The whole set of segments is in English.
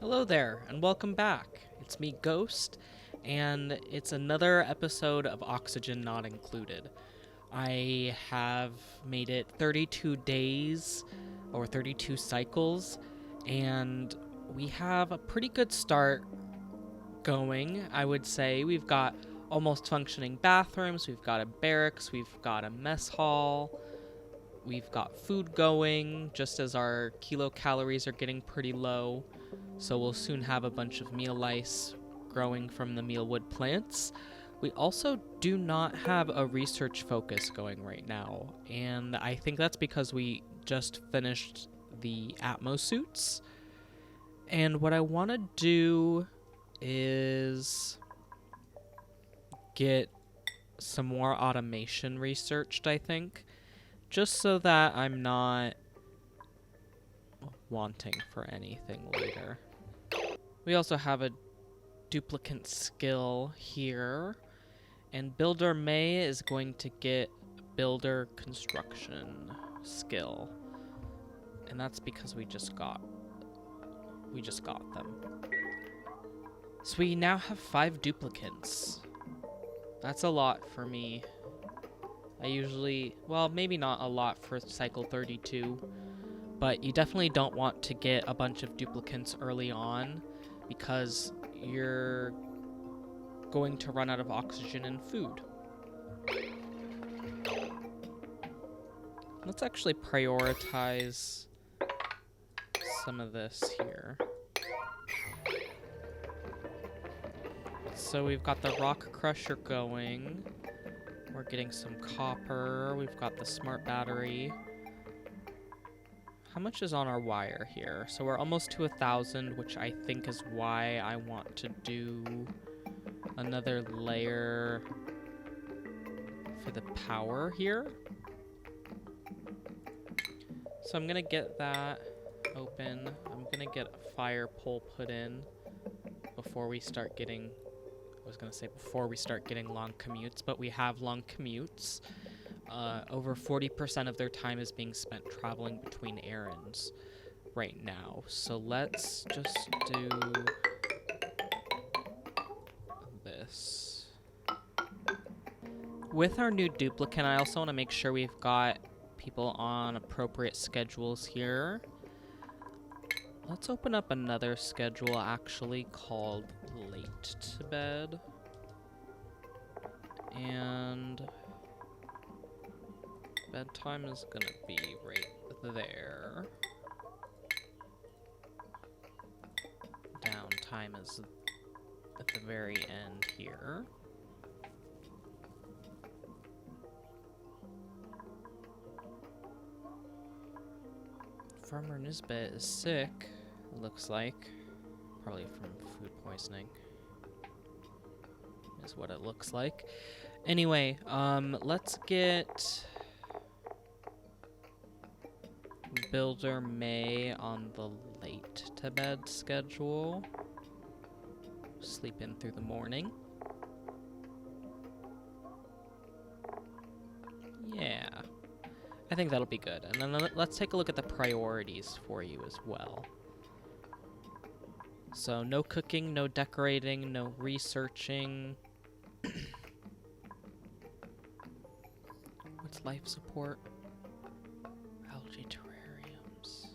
Hello there, and welcome back. It's me, Ghost, and it's another episode of Oxygen Not Included. I have made it 32 days, or 32 cycles, and we have a pretty good start going, I would say. We've got almost functioning bathrooms, we've got a barracks, we've got a mess hall, we've got food going, just as our kilocalories are getting pretty low. So we'll soon have a bunch of meal lice growing from the mealwood plants. We also do not have a research focus going right now, and I think that's because we just finished the Atmos suits. And what I want to do is get some more automation researched, I think, just so that I'm not wanting for anything later. We also have a duplicant skill here, and Builder May is going to get Builder Construction skill, and that's because we just got them. So we now have 5 duplicants. That's a lot for me. I usually, well, maybe not a lot for cycle 32, but you definitely don't want to get a bunch of duplicants early on, because you're going to run out of oxygen and food. Let's actually prioritize some of this here. So we've got the rock crusher going. We're getting some copper. We've got the smart battery. How much is on our wire here? So we're almost to 1,000, which I think is why I want to do another layer for the power here. So I'm gonna get that open. I'm gonna get a fire pole put in before we start getting, before we start getting long commutes, but we have long commutes. Over 40% of their time is being spent traveling between errands right now. So let's just do this. With our new duplicant, I also want to make sure we've got people on appropriate schedules here. Let's open up another schedule, actually, called Late to Bed. And bedtime is gonna be right there. Downtime is at the very end here. Farmer Nisbet is sick, it looks like. Probably from food poisoning, is what it looks like. Anyway, let's get Builder May on the late to bed schedule. Sleep in through the morning. Yeah, I think that'll be good. And then let's take a look at the priorities for you as well. So no cooking, no decorating, no researching. What's life support? Algae terrariums.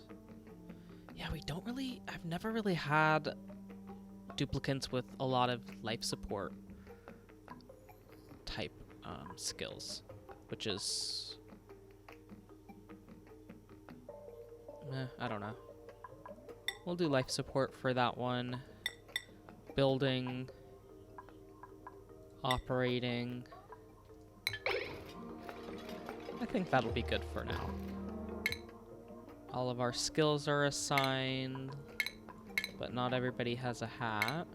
Yeah, I've never really had duplicants with a lot of life support type skills, which is, I don't know. We'll do life support for that one. Building, operating. I think that'll be good for now. All of our skills are assigned, but not everybody has a hat.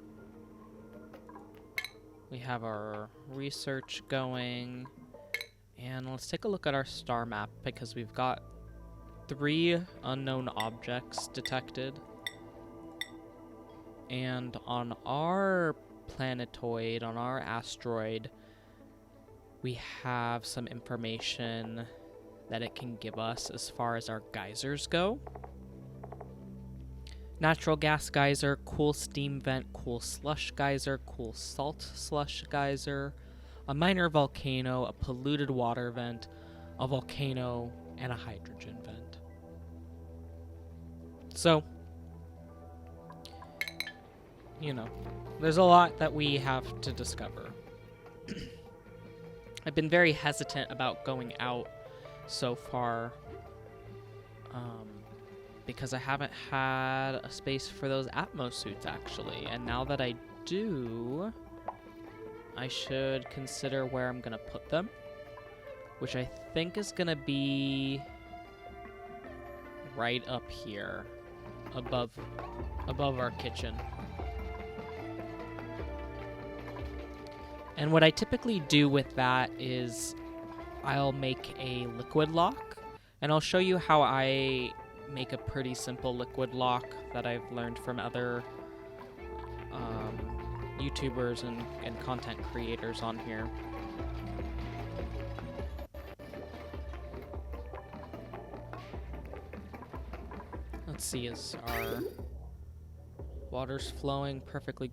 We have our research going, and let's take a look at our star map, because we've got 3 unknown objects detected. And on our planetoid, on our asteroid, we have some information that it can give us as far as our geysers go. natural gas geyser, cool steam vent, cool slush geyser, cool salt slush geyser, a minor volcano, a polluted water vent, a volcano, and a hydrogen vent. So, you know, there's a lot that we have to discover. I've been very hesitant about going out so far because I haven't had a space for those Atmos suits, actually. And now that I do, I should consider where I'm going to put them, which I think is going to be right up here, above our kitchen. And what I typically do with that is I'll make a liquid lock, and I'll show you how I make a pretty simple liquid lock that I've learned from other YouTubers and content creators on here. Let's see, is our water's flowing perfectly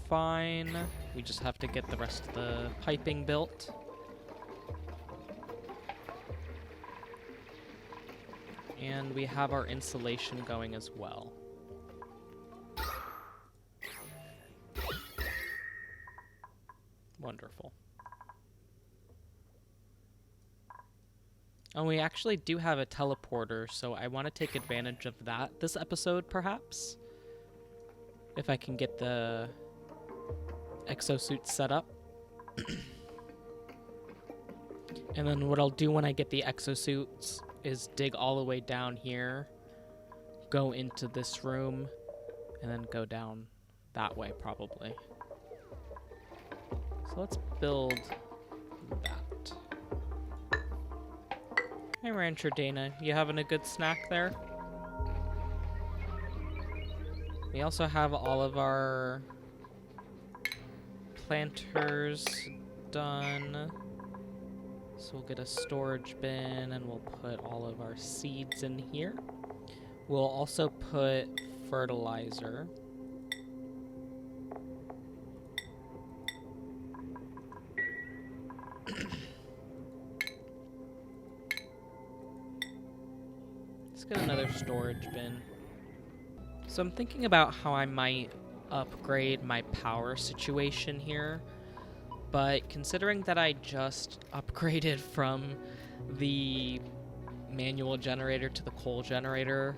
fine. We just have to get the rest of the piping built. And we have our insulation going as well. Wonderful. And we actually do have a teleporter, so I want to take advantage of that this episode, perhaps. If I can get the exosuit set up. And then what I'll do when I get the exosuits is dig all the way down here, go into this room, and then go down that way, probably. So let's build that. Hey, Rancher Dana, you having a good snack there? We also have all of our planters done. So we'll get a storage bin and we'll put all of our seeds in here. We'll also put fertilizer. Let's get another storage bin. So I'm thinking about how I might upgrade my power situation here. But considering that I just upgraded from the manual generator to the coal generator,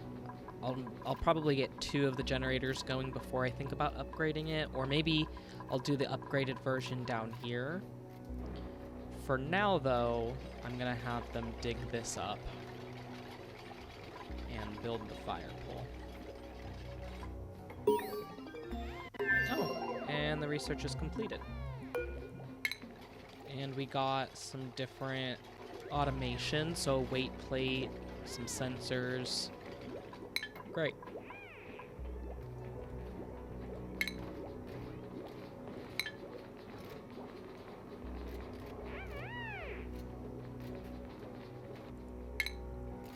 I'll probably get 2 of the generators going before I think about upgrading it, or maybe I'll do the upgraded version down here. For now, though, I'm gonna have them dig this up and build the fire pole. Oh, and the research is completed. And we got some different automation, so weight plate, some sensors. Great.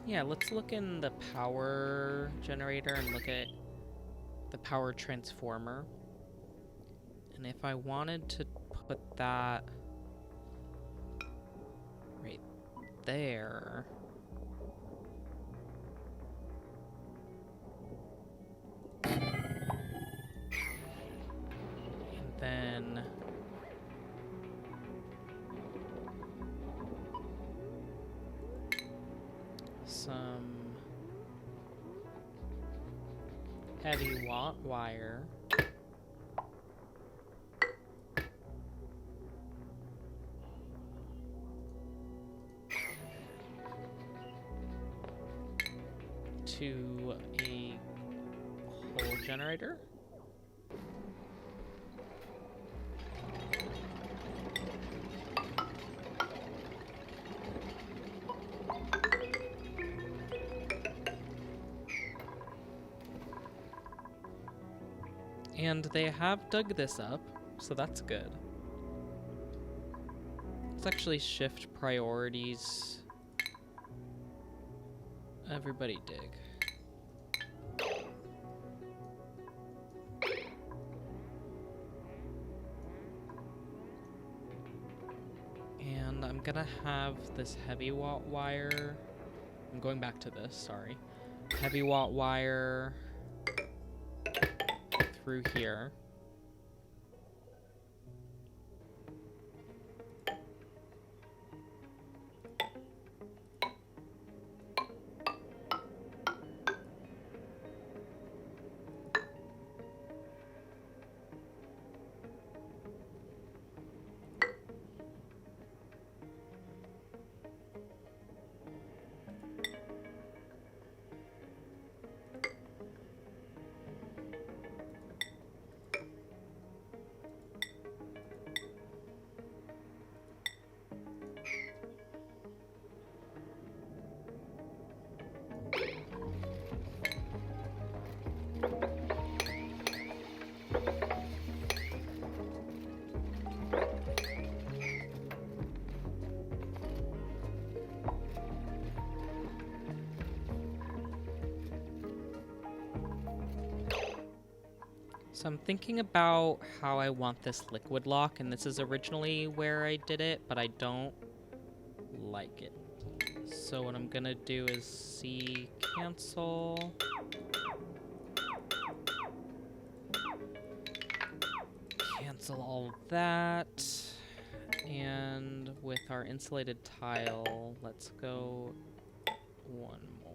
Yeah, let's look in the power generator and look at the power transformer. And if I wanted to put that right there, and then some heavy wire. To a coal generator. And they have dug this up, so that's good. Let's actually shift priorities. Everybody dig. I'm gonna have this heavy watt wire. I'm going back to this, sorry. Heavy watt wire through here. So I'm thinking about how I want this liquid lock, and this is originally where I did it, but I don't like it. So what I'm gonna do is C cancel. Cancel all of that. And with our insulated tile, let's go one more.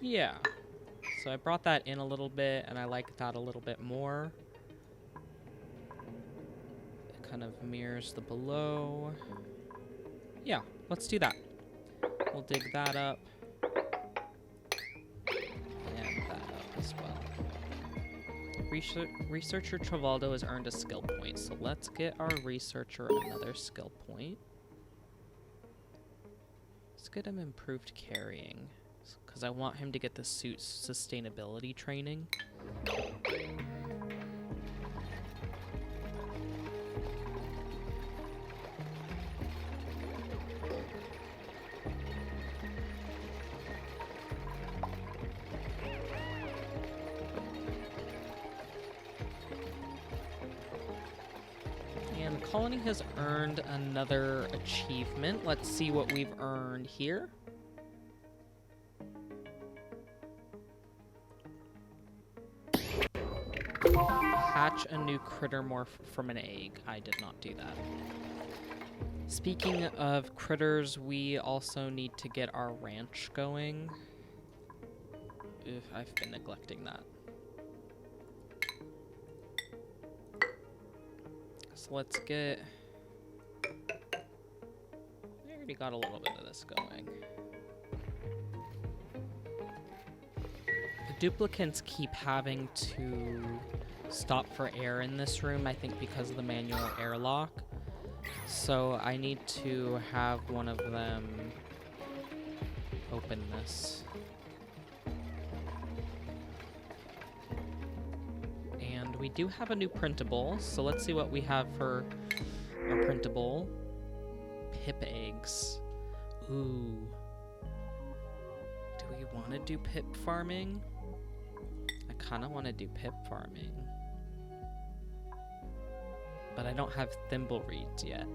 Yeah. So I brought that in a little bit, and I like that a little bit more. It kind of mirrors the below. Yeah, let's do that. We'll dig that up. And that up as well. Researcher Travaldo has earned a skill point, so let's get our researcher another skill point. Let's get him improved carrying, because I want him to get the suit sustainability training. And the colony has earned another achievement. Let's see what we've earned here. Hatch a new critter morph from an egg. I did not do that. Speaking of critters, we also need to get our ranch going. Ugh, I've been neglecting that. So let's get... I already got a little bit of this going. The duplicants keep having to stop for air in this room, I think because of the manual airlock. So I need to have one of them open this. And we do have a new printable, so let's see what we have for our printable. Pip eggs. Ooh. Do we want to do pip farming? I kind of want to do pip farming. But I don't have thimble reeds yet.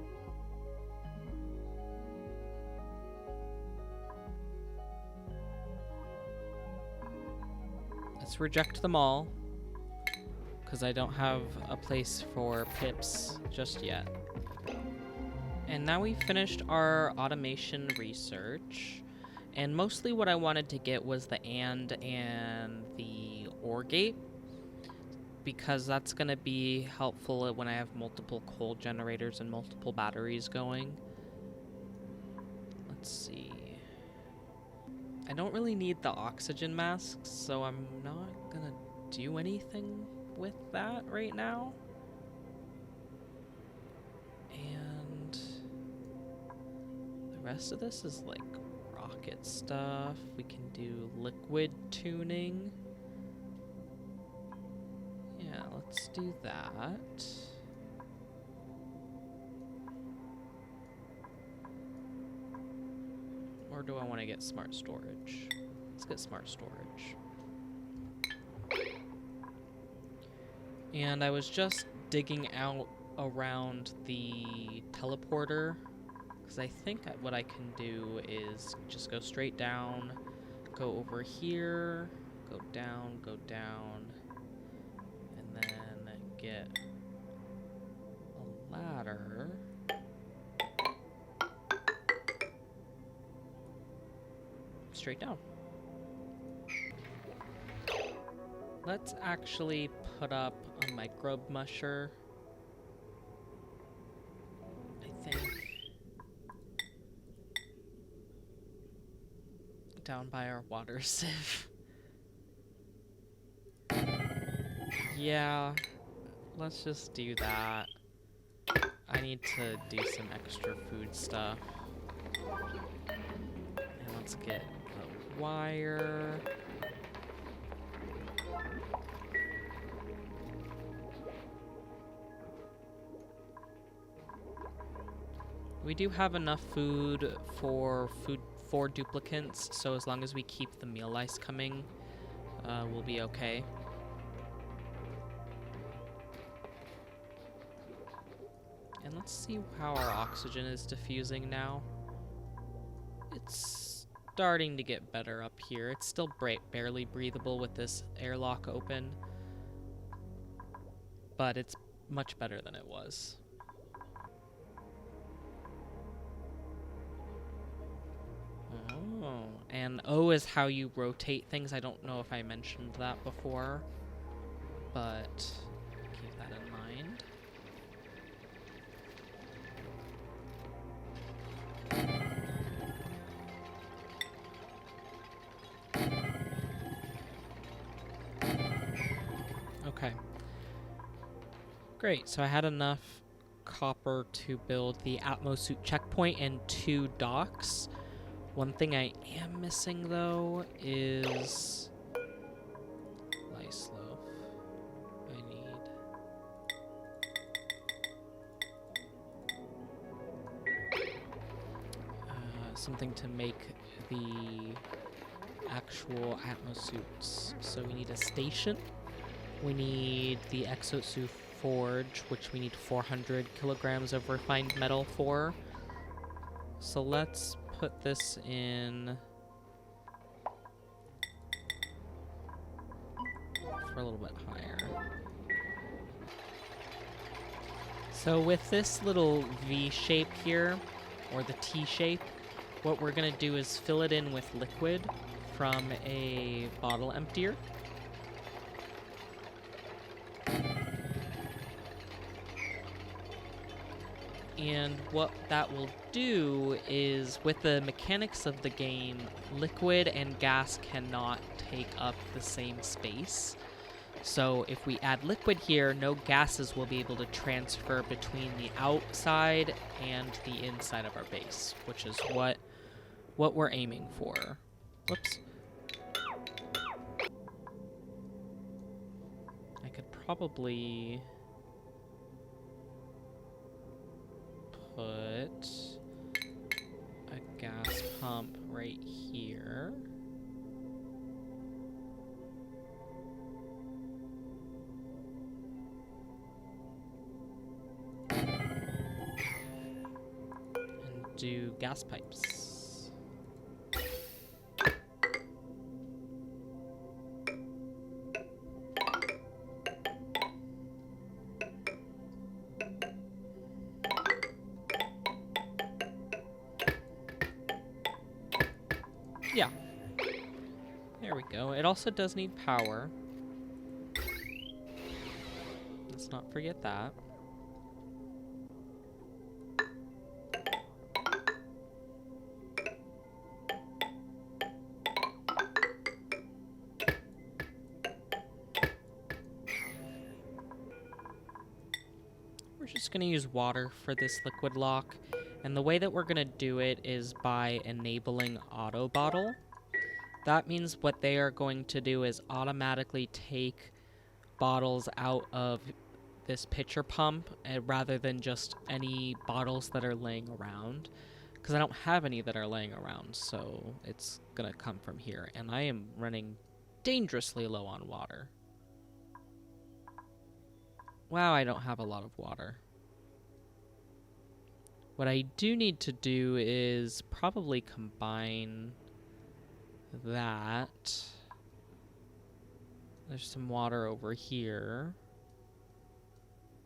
Let's reject them all, because I don't have a place for pips just yet. And now we've finished our automation research, and mostly what I wanted to get was the and the OR gate, because that's going to be helpful when I have multiple coal generators and multiple batteries going. Let's see. I don't really need the oxygen masks, so I'm not going to do anything with that right now. And the rest of this is like rocket stuff. We can do liquid tuning. Yeah, let's do that. Or do I want to get smart storage? let's get smart storage. And I was just digging out around the teleporter, because I think what I can do is just go straight down, go over here, go down, and then get a ladder. Straight down. Let's actually put up a microbe musher, I think. Down by our water sieve. Yeah, let's just do that. I need to do some extra food stuff. And let's get the wire. We do have enough food for 4 duplicants, so as long as we keep the meal lice coming, we'll be okay. And let's see how our oxygen is diffusing now. It's starting to get better up here. It's still barely breathable with this airlock open, but it's much better than it was. Oh, and O is how you rotate things. I don't know if I mentioned that before, but keep that in mind. Okay. Great, so I had enough copper to build the Atmosuit checkpoint and 2 docks. One thing I am missing, though, is lice loaf. I need something to make the actual Atmosuits. So we need a station. We need the Exosuit forge, which we need 400 kilograms of refined metal for. So let's put this in for a little bit higher. So with this little V shape here, or the T shape, what we're gonna do is fill it in with liquid from a bottle emptier. And what that will do is, with the mechanics of the game, liquid and gas cannot take up the same space. So if we add liquid here, no gases will be able to transfer between the outside and the inside of our base, which is what we're aiming for. Whoops. I could probably put a gas pump right here. And do gas pipes. Yeah. There we go. It also does need power. Let's not forget that. We're just going to use water for this liquid lock. And the way that we're going to do it is by enabling auto bottle. That means what they are going to do is automatically take bottles out of this pitcher pump rather than just any bottles that are laying around. because I don't have any that are laying around, so it's gonna come from here. And I am running dangerously low on water. Wow, I don't have a lot of water. What I do need to do is probably combine that. There's some water over here.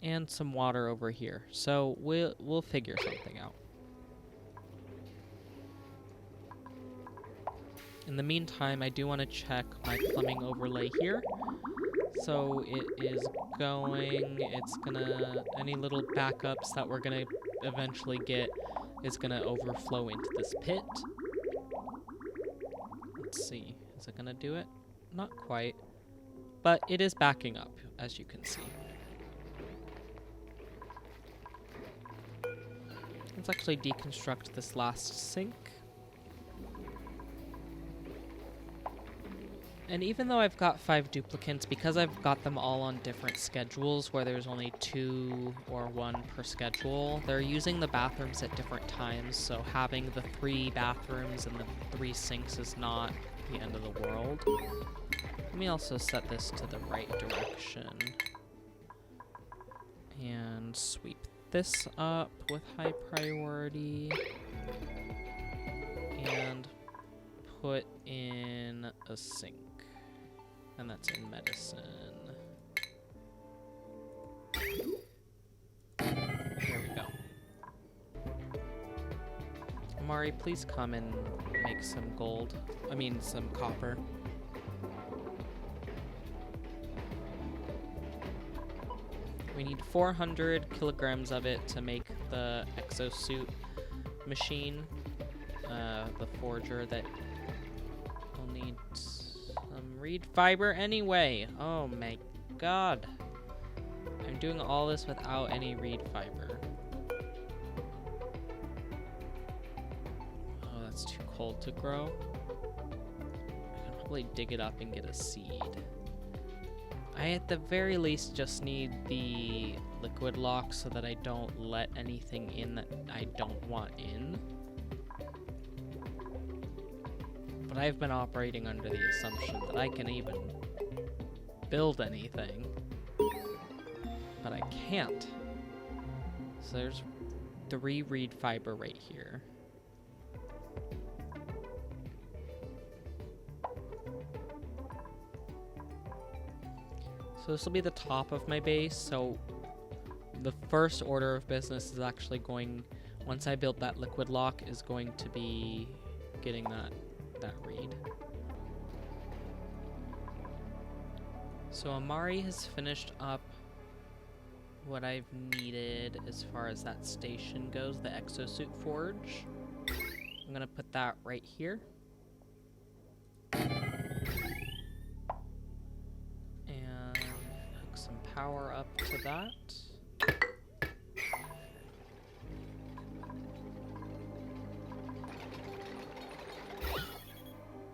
And some water over here. So we'll figure something out. In the meantime, I do want to check my plumbing overlay here. So it is going, it's gonna, any little backups that we're gonna eventually get is gonna overflow into this pit. Let's see, is it gonna do it? Not quite, but it is backing up, as you can see. Let's actually deconstruct this last sink. And even though I've got 5 duplicates, because I've got them all on different schedules where there's only 2 or 1 per schedule, they're using the bathrooms at different times, so having the 3 bathrooms and the 3 sinks is not the end of the world. Let me also set this to the right direction. And sweep this up with high priority. And put in a sink. And that's in medicine. There we go. Amari, please come and make some gold. I mean, some copper. We need 400 kilograms of it to make the exosuit machine. The forger that will need some reed fiber anyway. Oh my god. I'm doing all this without any reed fiber. Oh, that's too cold to grow. I can probably dig it up and get a seed. I at the very least just need the liquid lock so that I don't let anything in that I don't want in. But I've been operating under the assumption that I can even build anything. But I can't. So there's 3 reed fiber right here. So this will be the top of my base, so the first order of business is actually going, once I build that liquid lock, is going to be getting that reed. So Amari has finished up what I've needed as far as that station goes, the exosuit forge. I'm gonna put that right here. Power up to that.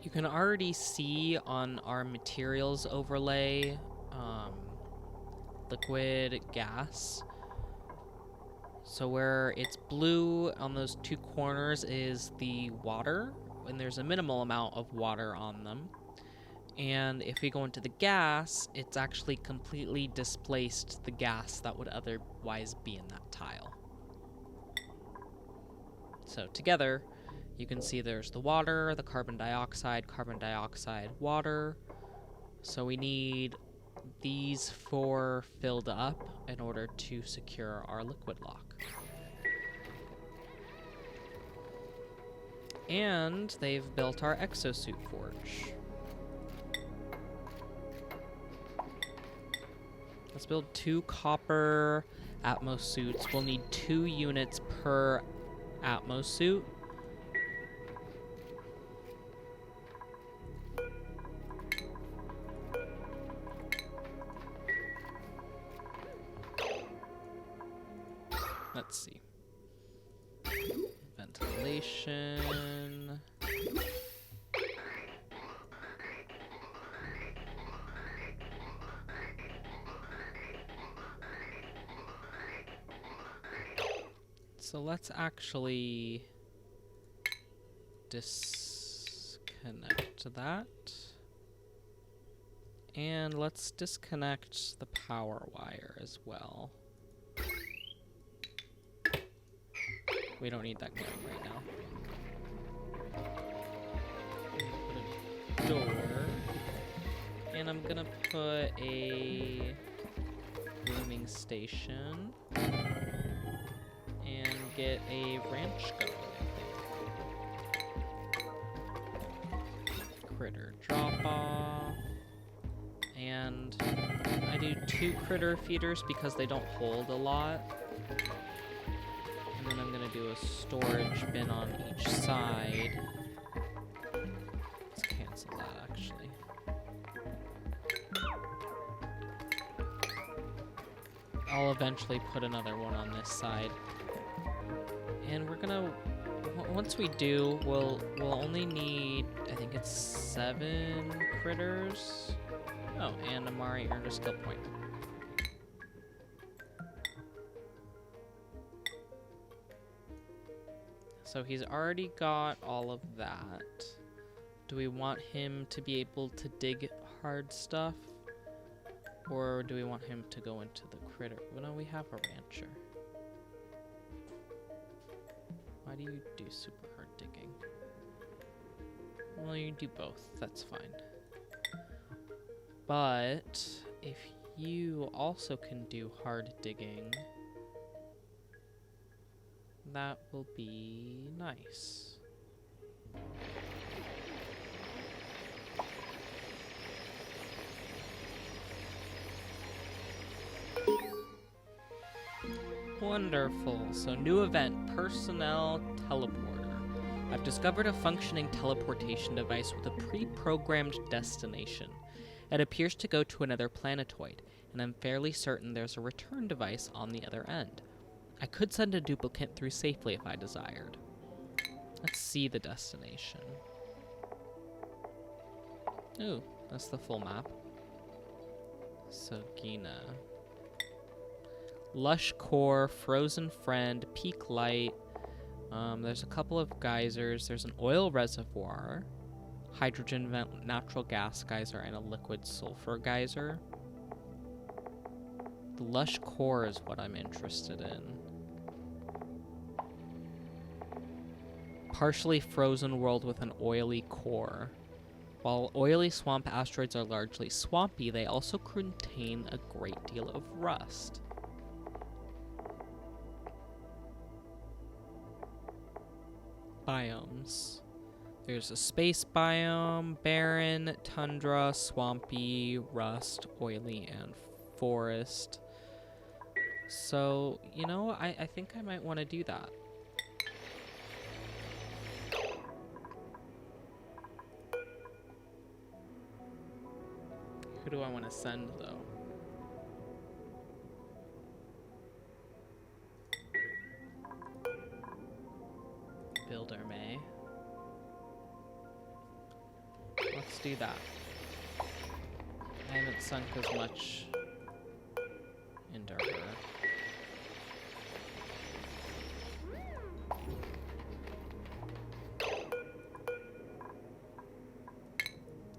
You can already see on our materials overlay liquid gas. So where it's blue on those 2 corners is the water, and there's a minimal amount of water on them. And if we go into the gas, it's actually completely displaced the gas that would otherwise be in that tile. So together, you can see there's the water, the carbon dioxide, water. So we need these 4 filled up in order to secure our liquid lock. And they've built our exosuit forge. Let's build 2 copper Atmos suits. We'll need 2 units per Atmos suit. Let's see. Ventilation. So let's actually disconnect that. And let's disconnect the power wire as well. We don't need that going right now. Put a door. And I'm gonna put a grooming station. And get a ranch going, I think. Critter drop off. And I do 2 critter feeders because they don't hold a lot. And then I'm gonna do a storage bin on each side. Let's cancel that actually. I'll eventually put another one on this side. And we're gonna, once we do, we'll only need, I think it's 7 critters. Oh, and Amari earned a skill point. So he's already got all of that. Do we want him to be able to dig hard stuff? Or do we want him to go into the critter? Well, no, we have a rancher. Why do you do super hard digging? Well, you do both. That's fine. But if you also can do hard digging, that will be nice. Wonderful. So new event, personnel teleporter. I've discovered a functioning teleportation device with a pre-programmed destination. It appears to go to another planetoid, and I'm fairly certain there's a return device on the other end. I could send a duplicate through safely if I desired. Let's see the destination. Ooh, that's the full map. Sagina. Lush Core, Frozen Friend, Peak Light. There's a couple of geysers. There's an oil reservoir, hydrogen vent, natural gas geyser, and a liquid sulfur geyser. The Lush Core is what I'm interested in. Partially frozen world with an oily core. While oily swamp asteroids are largely swampy, they also contain a great deal of rust. Biomes. There's a space biome, barren, tundra, swampy, rust, oily, and forest. So, you know, I think I might want to do that. Who do I want to send, though? Builder May. Let's do that. I haven't sunk as much into her.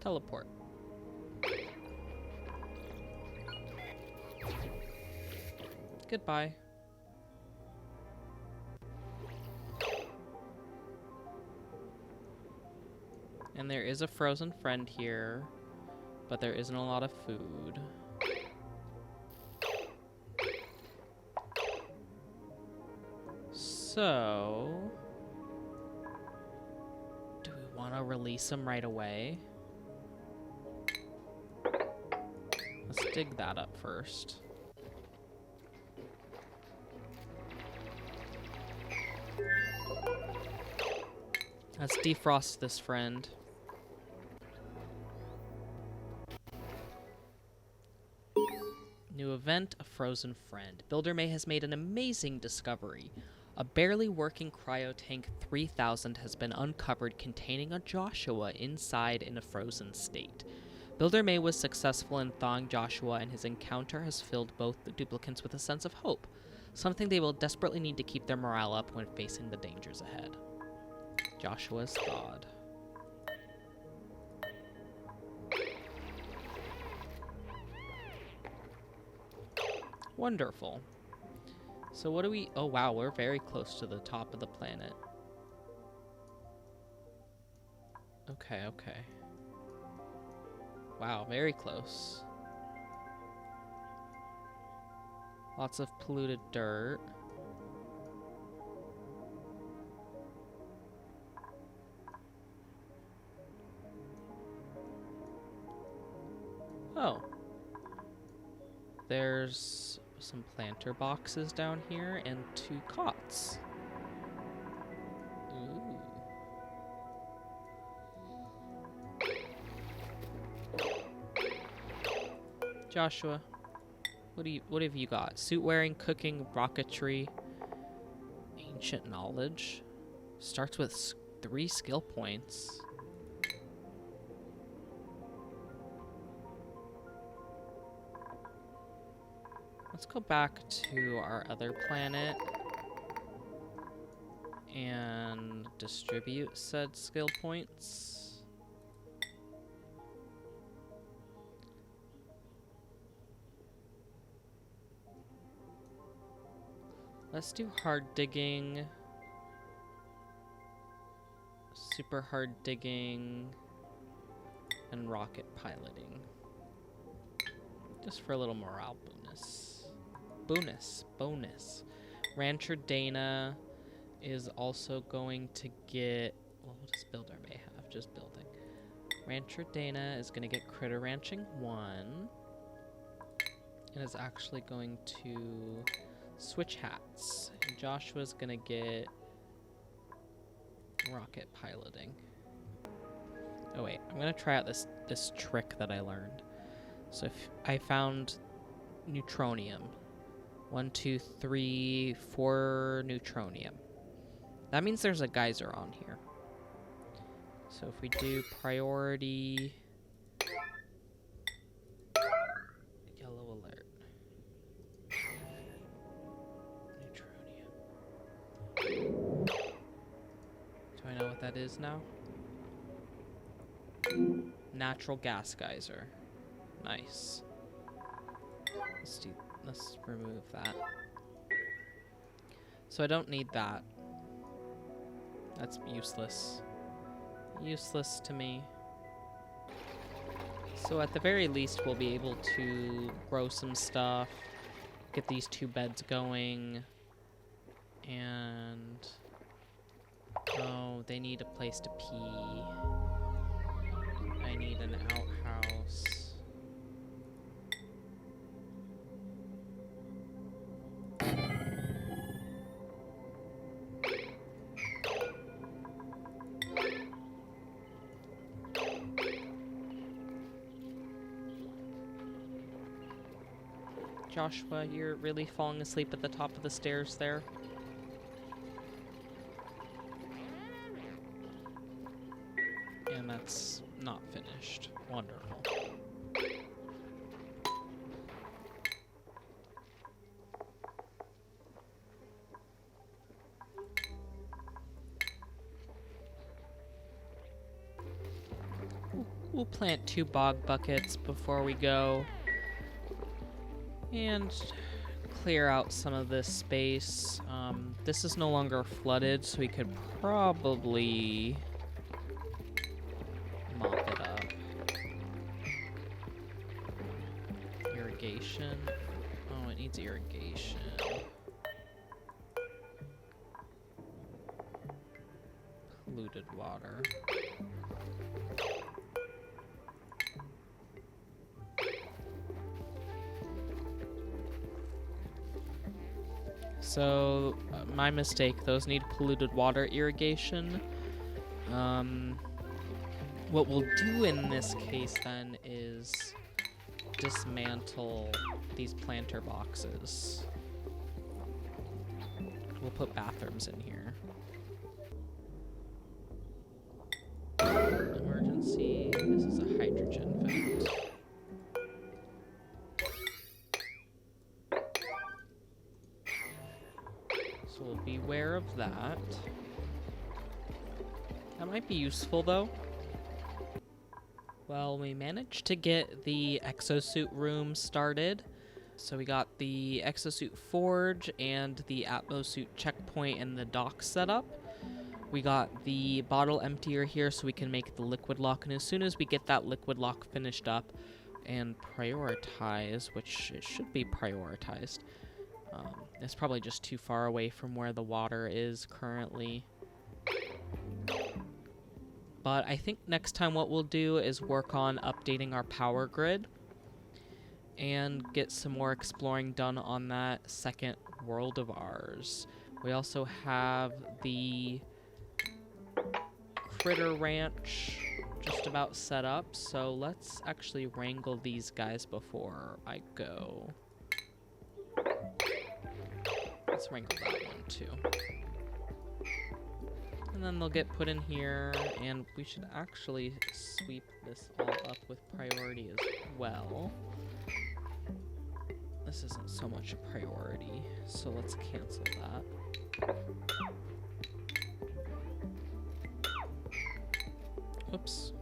Teleport. Goodbye. And there is a frozen friend here, but there isn't a lot of food. So, do we want to release him right away? Let's dig that up first. Let's defrost this friend. New event, a frozen friend. Builder May has made an amazing discovery. A barely working cryotank 3000 has been uncovered containing a Joshua inside in a frozen state. Builder May was successful in thawing Joshua, and his encounter has filled both the duplicants with a sense of hope, something they will desperately need to keep their morale up when facing the dangers ahead. Joshua's God. Wonderful. So what do we... Oh, wow, we're very close to the top of the planet. Okay, okay. Wow, very close. Lots of polluted dirt. Oh. There's some planter boxes down here and 2 cots. Ooh. Joshua, what have you got? Suit wearing, cooking, rocketry, ancient knowledge. Starts with 3 skill points. Let's go back to our other planet and distribute said skill points. Let's do hard digging, super hard digging, and rocket piloting. Just for a little morale bonus. Bonus. Rancher Dana is also going to get... Well, what does Builder May have? Just building. Rancher Dana is going to get Critter Ranching 1. And is actually going to switch hats. And Joshua's going to get rocket piloting. Oh wait, I'm going to try out this trick that I learned. So if I found neutronium. 1, 2, 3, 4 neutronium. That means there's a geyser on here. So if we do priority... Yellow alert. Neutronium. Do I know what that is now? Natural gas geyser. Nice. Let's remove that. So I don't need that. That's useless. Useless to me. So at the very least, we'll be able to grow some stuff, get these 2 beds going, and... Oh, they need a place to pee. I need an outhouse. Joshua, you're really falling asleep at the top of the stairs there. And that's not finished. Wonderful. We'll plant 2 bog buckets before we go. And clear out some of this space. This is no longer flooded, so we could probably mop it up. Irrigation. Oh, it needs irrigation. Polluted water. So, my mistake, those need polluted water irrigation. What we'll do in this case then is dismantle these planter boxes. We'll put bathrooms in here. Emergency, this is a hydrogen vent. So we'll beware of that. That might be useful, though. Well, we managed to get the exosuit room started. So we got the exosuit forge and the atmosuit checkpoint and the dock set up. We got the bottle emptier here so we can make the liquid lock, and as soon as we get that liquid lock finished up and prioritize, which it should be prioritized, it's probably just too far away from where the water is currently. But I think next time what we'll do is work on updating our power grid and get some more exploring done on that second world of ours. We also have the Critter Ranch just about set up, so let's actually wrangle these guys before I go. Let's wrangle that one too. And then they'll get put in here, and we should actually sweep this all up with priority as well. This isn't so much a priority, so let's cancel that. Oops.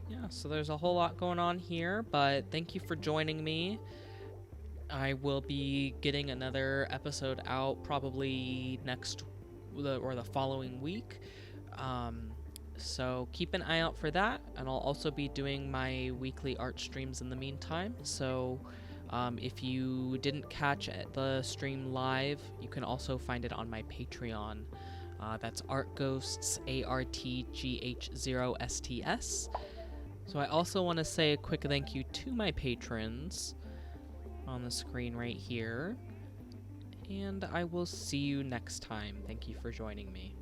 Yeah, so there's a whole lot going on here, but thank you for joining me. I will be getting another episode out probably next or the following week. So keep an eye out for that, and I'll also be doing my weekly art streams in the meantime. So if you didn't catch the stream live, you can also find it on my Patreon. That's ArtGhosts, ARTGH0STS. So I also want to say a quick thank you to my patrons on the screen right here. And I will see you next time. Thank you for joining me.